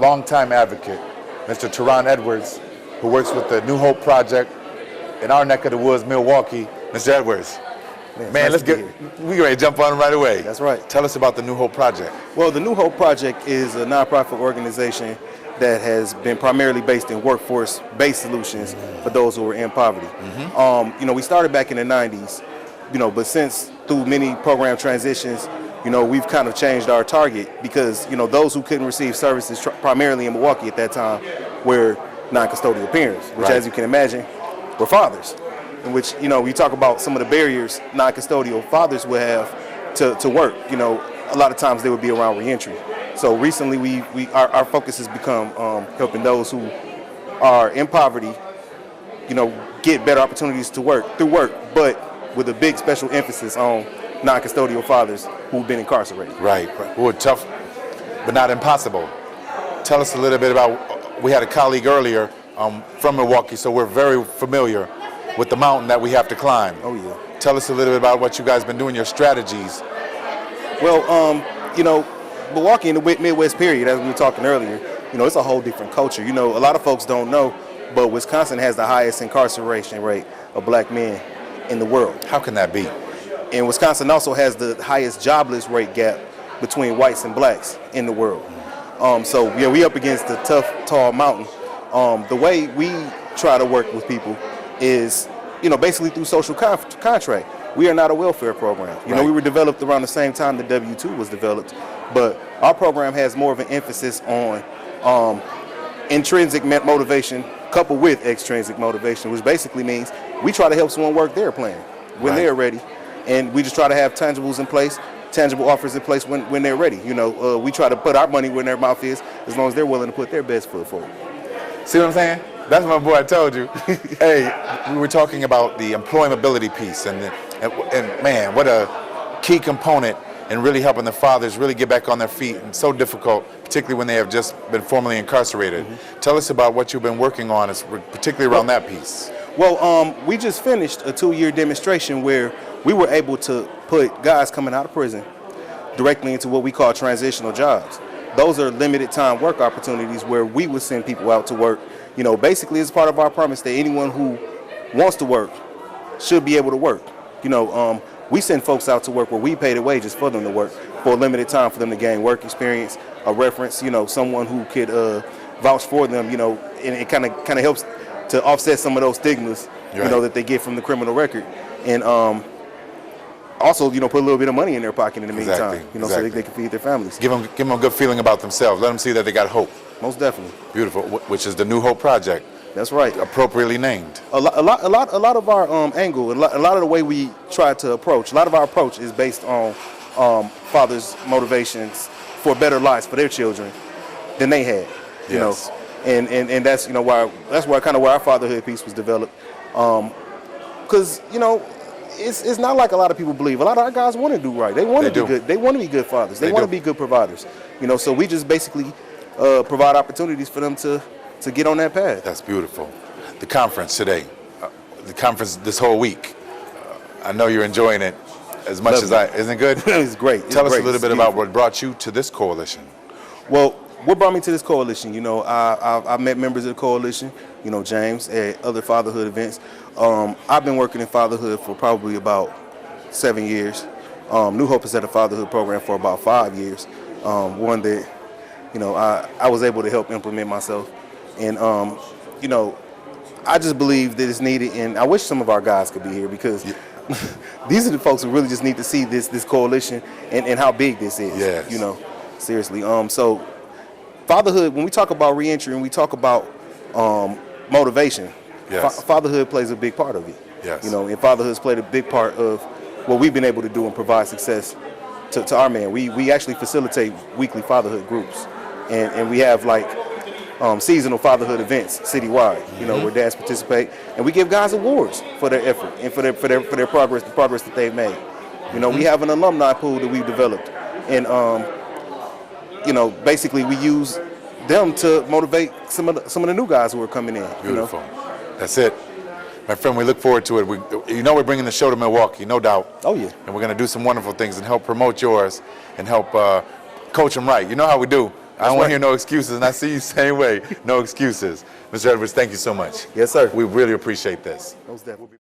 longtime advocate, Mr. Terron Edwards, who works with the New Hope Project in our neck of the woods, Milwaukee. Mr. Edwards, man, we ready to jump on right away. That's right. Tell us about the New Hope Project. Well, the New Hope Project is a nonprofit organization that has been primarily based in workforce-based solutions for those who are in poverty. We started back in the 90s, but since through many program transitions, we've kind of changed our target because, those who couldn't receive services primarily in Milwaukee at that time were non-custodial parents, which as you can imagine, were fathers. In which, we talk about some of the barriers non-custodial fathers would have to work. A lot of times they would be around reentry. So recently our focus has become helping those who are in poverty, get better opportunities to work through work, but with a big special emphasis on non-custodial fathers who've been incarcerated. Right. Who are tough, but not impossible. Tell us a little bit about, we had a colleague earlier from Milwaukee, so we're very familiar with the mountain that we have to climb. Oh, yeah. Tell us a little bit about what you guys been doing, your strategies. Well, Milwaukee in the Midwest period, as we were talking earlier, it's a whole different culture. A lot of folks don't know, but Wisconsin has the highest incarceration rate of black men in the world. How can that be? And Wisconsin also has the highest jobless rate gap between whites and blacks in the world. We up against the tough, tall mountain. The way we try to work with people is, basically through social contract. We are not a welfare program. We were developed around the same time the W-2 was developed, but our program has more of an emphasis on intrinsic motivation coupled with extrinsic motivation, which basically means we try to help someone work their plan when they're ready, and we just try to have tangible offers in place when they're ready. We try to put our money where their mouth is as long as they're willing to put their best foot forward. See what I'm saying? That's my boy, I told you. Hey, we were talking about the employability piece, and man, what a key component in really helping the fathers really get back on their feet, and so difficult, particularly when they have just been formerly incarcerated. Tell us about what you've been working on, particularly around that piece. Well, we just finished a 2-year demonstration where we were able to put guys coming out of prison directly into what we call transitional jobs. Those are limited time work opportunities where we would send people out to work. Basically as part of our promise that anyone who wants to work should be able to work. We send folks out to work where we pay the wages for them to work for a limited time for them to gain work experience, a reference, someone who could vouch for them, and it kind of helps to offset some of those stigmas, that they get from the criminal record. And also, put a little bit of money in their pocket in the meantime, so they can feed their families. Give them a good feeling about themselves. Let them see that they got hope. Most definitely. Beautiful. Which is the New Hope Project. That's right. Appropriately named. A lot of our angle, a lot of the way we try to approach, a lot of our approach is based on fathers' motivations for better lives for their children than they had. You know, and that's why kind of where our fatherhood piece was developed. Because it's not like a lot of people believe. A lot of our guys want to do right. They want to be good. They want to be good fathers. They want to be good providers. So we just basically provide opportunities for them to get on that path. That's beautiful. The conference today, the conference this whole week. I know you're enjoying it as much as I. Isn't it good? It's great. Tell us a little bit about what brought you to this coalition. Well, what brought me to this coalition? I met members of the coalition. James at other fatherhood events. I've been working in fatherhood for probably about 7 years. New Hope has had a fatherhood program for about 5 years. One that I was able to help implement myself. And, I just believe that it's needed, and I wish some of our guys could be here because these are the folks who really just need to see this coalition and how big this is. Yes. Seriously. So fatherhood, when we talk about reentry and we talk about motivation, fatherhood plays a big part of it. Yes. And fatherhood's played a big part of what we've been able to do and provide success to our man. We actually facilitate weekly fatherhood groups, and we have seasonal fatherhood events citywide, where dads participate, and we give guys awards for their effort and for their progress, the progress that they've made. We have an alumni pool that we've developed, and basically we use them to motivate some of the new guys who are coming in. Beautiful. That's it. My friend, we look forward to it. We're bringing the show to Milwaukee, no doubt. Oh, yeah. And we're going to do some wonderful things and help promote yours and help coach them right. You know how we do. I don't want to hear no excuses, and I see you same way. No excuses. Mr. Edwards, thank you so much. Yes, sir. We really appreciate this. Most definitely.